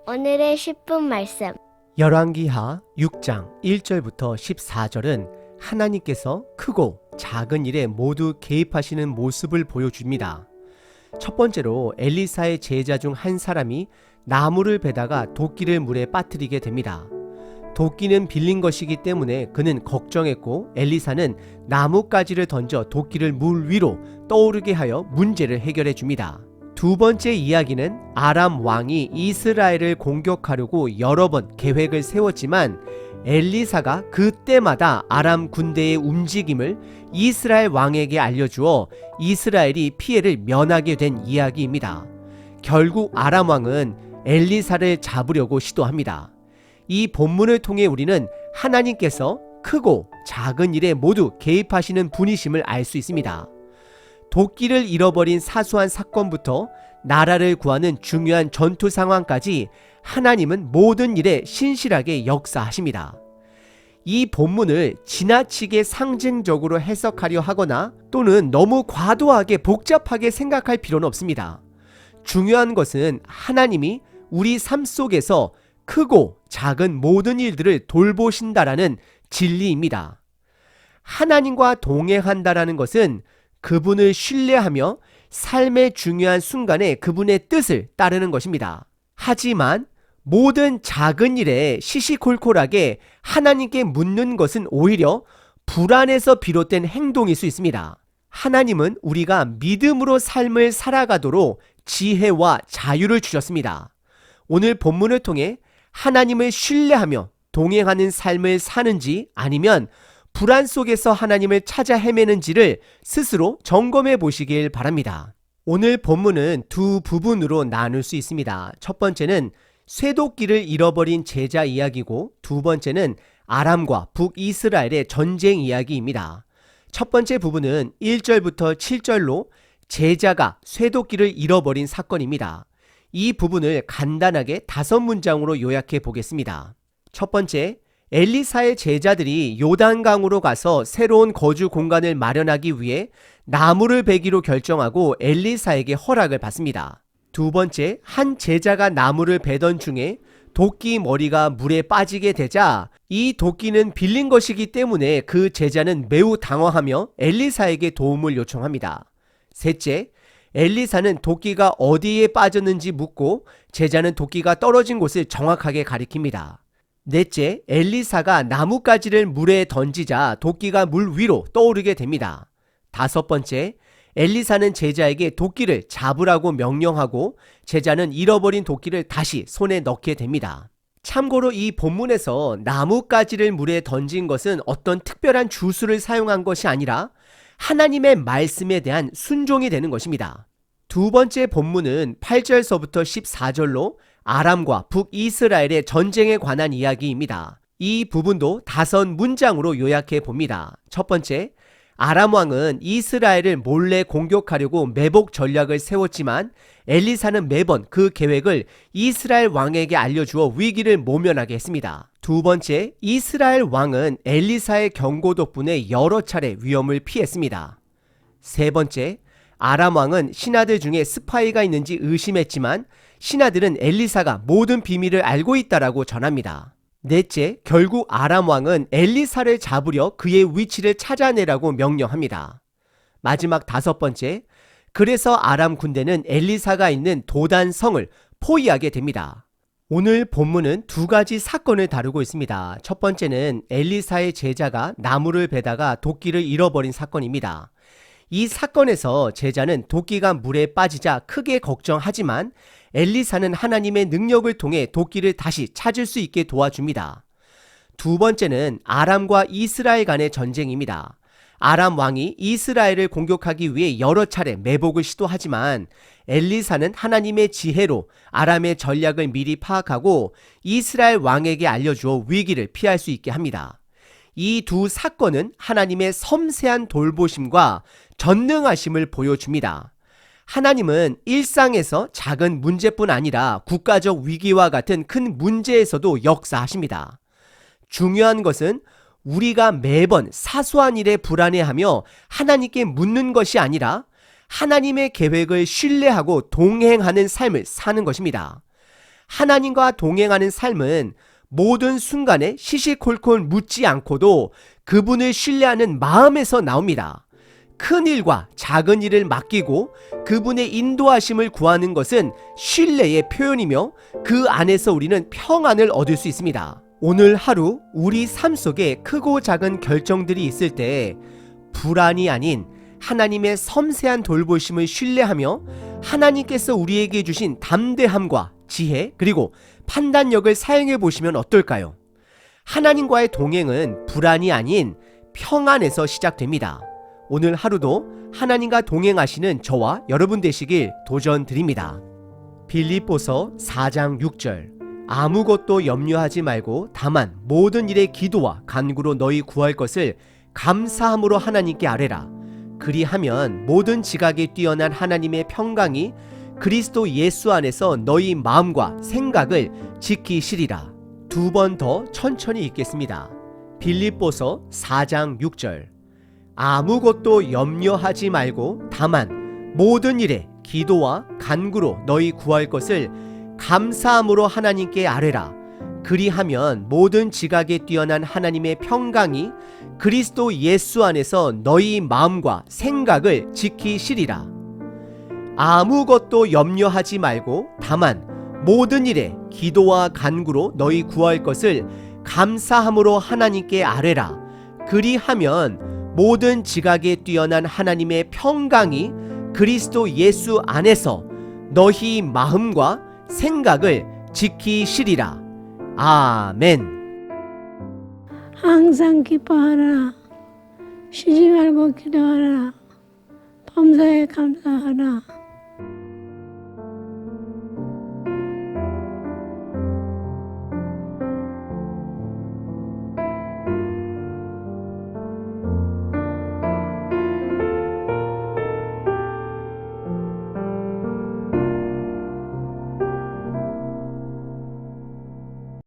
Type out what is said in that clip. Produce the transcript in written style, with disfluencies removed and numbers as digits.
오늘의 10분 말씀. 열왕기하 6장 1절부터 14절은 하나님께서 크고 작은 일에 모두 개입하시는 모습을 보여줍니다. 첫 번째로 엘리사의 제자 중 한 사람이 나무를 베다가 도끼를 물에 빠뜨리게 됩니다. 도끼는 빌린 것이기 때문에 그는 걱정했고 엘리사는 나뭇가지를 던져 도끼를 물 위로 떠오르게 하여 문제를 해결해 줍니다. 두 번째 이야기는 아람 왕이 이스라엘을 공격하려고 여러 번 계획을 세웠지만 엘리사가 그때마다 아람 군대의 움직임을 이스라엘 왕에게 알려주어 이스라엘이 피해를 면하게 된 이야기입니다. 결국 아람 왕은 엘리사를 잡으려고 시도합니다. 이 본문을 통해 우리는 하나님께서 크고 작은 일에 모두 개입하시는 분이심을 알 수 있습니다. 도끼를 잃어버린 사소한 사건부터 나라를 구하는 중요한 전투 상황까지 하나님은 모든 일에 신실하게 역사하십니다. 이 본문을 지나치게 상징적으로 해석하려 하거나 또는 너무 과도하게 복잡하게 생각할 필요는 없습니다. 중요한 것은 하나님이 우리 삶 속에서 크고 작은 모든 일들을 돌보신다라는 진리입니다. 하나님과 동행한다라는 것은 그분을 신뢰하며 삶의 중요한 순간에 그분의 뜻을 따르는 것입니다. 하지만 모든 작은 일에 시시콜콜하게 하나님께 묻는 것은 오히려 불안에서 비롯된 행동일 수 있습니다. 하나님은 우리가 믿음으로 삶을 살아가도록 지혜와 자유를 주셨습니다. 오늘 본문을 통해 하나님을 신뢰하며 동행하는 삶을 사는지 아니면 불안 속에서 하나님을 찾아 헤매는지를 스스로 점검해 보시길 바랍니다. 오늘 본문은 두 부분으로 나눌 수 있습니다. 첫 번째는 쇠도끼를 잃어버린 제자 이야기고 두 번째는 아람과 북이스라엘의 전쟁 이야기입니다. 첫 번째 부분은 1절부터 7절로 제자가 쇠도끼를 잃어버린 사건입니다. 이 부분을 간단하게 5문장으로 요약해 보겠습니다. 첫 번째, 엘리사의 제자들이 요단강으로 가서 새로운 거주 공간을 마련하기 위해 나무를 베기로 결정하고 엘리사에게 허락을 받습니다. 두 번째, 한 제자가 나무를 베던 중에 도끼 머리가 물에 빠지게 되자 이 도끼는 빌린 것이기 때문에 그 제자는 매우 당황하며 엘리사에게 도움을 요청합니다. 셋째, 엘리사는 도끼가 어디에 빠졌는지 묻고 제자는 도끼가 떨어진 곳을 정확하게 가리킵니다. 넷째, 엘리사가 나뭇가지를 물에 던지자 도끼가 물 위로 떠오르게 됩니다. 다섯 번째, 엘리사는 제자에게 도끼를 잡으라고 명령하고 제자는 잃어버린 도끼를 다시 손에 넣게 됩니다. 참고로 이 본문에서 나뭇가지를 물에 던진 것은 어떤 특별한 주술을 사용한 것이 아니라 하나님의 말씀에 대한 순종이 되는 것입니다. 두 번째 본문은 8절서부터 14절로 아람과 북이스라엘의 전쟁에 관한 이야기입니다. 이 부분도 5문장으로 요약해 봅니다. 첫 번째, 아람 왕은 이스라엘을 몰래 공격하려고 매복 전략을 세웠지만 엘리사는 매번 그 계획을 이스라엘 왕에게 알려주어 위기를 모면하게 했습니다. 두 번째, 이스라엘 왕은 엘리사의 경고 덕분에 여러 차례 위험을 피했습니다. 세 번째, 아람 왕은 신하들 중에 스파이가 있는지 의심했지만 신하들은 엘리사가 모든 비밀을 알고 있다라고 전합니다. 넷째, 결국 아람 왕은 엘리사를 잡으려 그의 위치를 찾아내라고 명령합니다. 마지막 5번째, 그래서 아람 군대는 엘리사가 있는 도단성을 포위하게 됩니다. 오늘 본문은 2가지 사건을 다루고 있습니다. 첫 번째는 엘리사의 제자가 나무를 베다가 도끼를 잃어버린 사건입니다. 이 사건에서 제자는 도끼가 물에 빠지자 크게 걱정하지만 엘리사는 하나님의 능력을 통해 도끼를 다시 찾을 수 있게 도와줍니다. 두 번째는 아람과 이스라엘 간의 전쟁입니다. 아람 왕이 이스라엘을 공격하기 위해 여러 차례 매복을 시도하지만 엘리사는 하나님의 지혜로 아람의 전략을 미리 파악하고 이스라엘 왕에게 알려주어 위기를 피할 수 있게 합니다. 이 두 사건은 하나님의 섬세한 돌보심과 전능하심을 보여줍니다. 하나님은 일상에서 작은 문제뿐 아니라 국가적 위기와 같은 큰 문제에서도 역사하십니다. 중요한 것은 우리가 매번 사소한 일에 불안해하며 하나님께 묻는 것이 아니라 하나님의 계획을 신뢰하고 동행하는 삶을 사는 것입니다. 하나님과 동행하는 삶은 모든 순간에 시시콜콜 묻지 않고도 그분을 신뢰하는 마음에서 나옵니다. 큰 일과 작은 일을 맡기고 그분의 인도하심을 구하는 것은 신뢰의 표현이며 그 안에서 우리는 평안을 얻을 수 있습니다. 오늘 하루 우리 삶 속에 크고 작은 결정들이 있을 때 불안이 아닌 하나님의 섬세한 돌보심을 신뢰하며 하나님께서 우리에게 주신 담대함과 지혜 그리고 판단력을 사용해 보시면 어떨까요? 하나님과의 동행은 불안이 아닌 평안에서 시작됩니다. 오늘 하루도 하나님과 동행하시는 저와 여러분 되시길 도전드립니다. 빌립보서 4장 6절 아무것도 염려하지 말고 다만 모든 일에 기도와 간구로 너희 구할 것을 감사함으로 하나님께 아뢰라. 그리하면 모든 지각에 뛰어난 하나님의 평강이 그리스도 예수 안에서 너희 마음과 생각을 지키시리라. 두 번 더 천천히 읽겠습니다. 빌립보서 4장 6절 아무것도 염려하지 말고 다만 모든 일에 기도와 간구로 너희 구할 것을 감사함으로 하나님께 아뢰라. 그리하면 모든 지각에 뛰어난 하나님의 평강이 그리스도 예수 안에서 너희 마음과 생각을 지키시리라. 아무것도 염려하지 말고 다만 모든 일에 기도와 간구로 너희 구할 것을 감사함으로 하나님께 아뢰라. 그리하면 모든 지각에 뛰어난 하나님의 평강이 그리스도 예수 안에서 너희 마음과 생각을 지키시리라. 아멘. 항상 기뻐하라. 쉬지 말고 기도하라. 범사에 감사하라.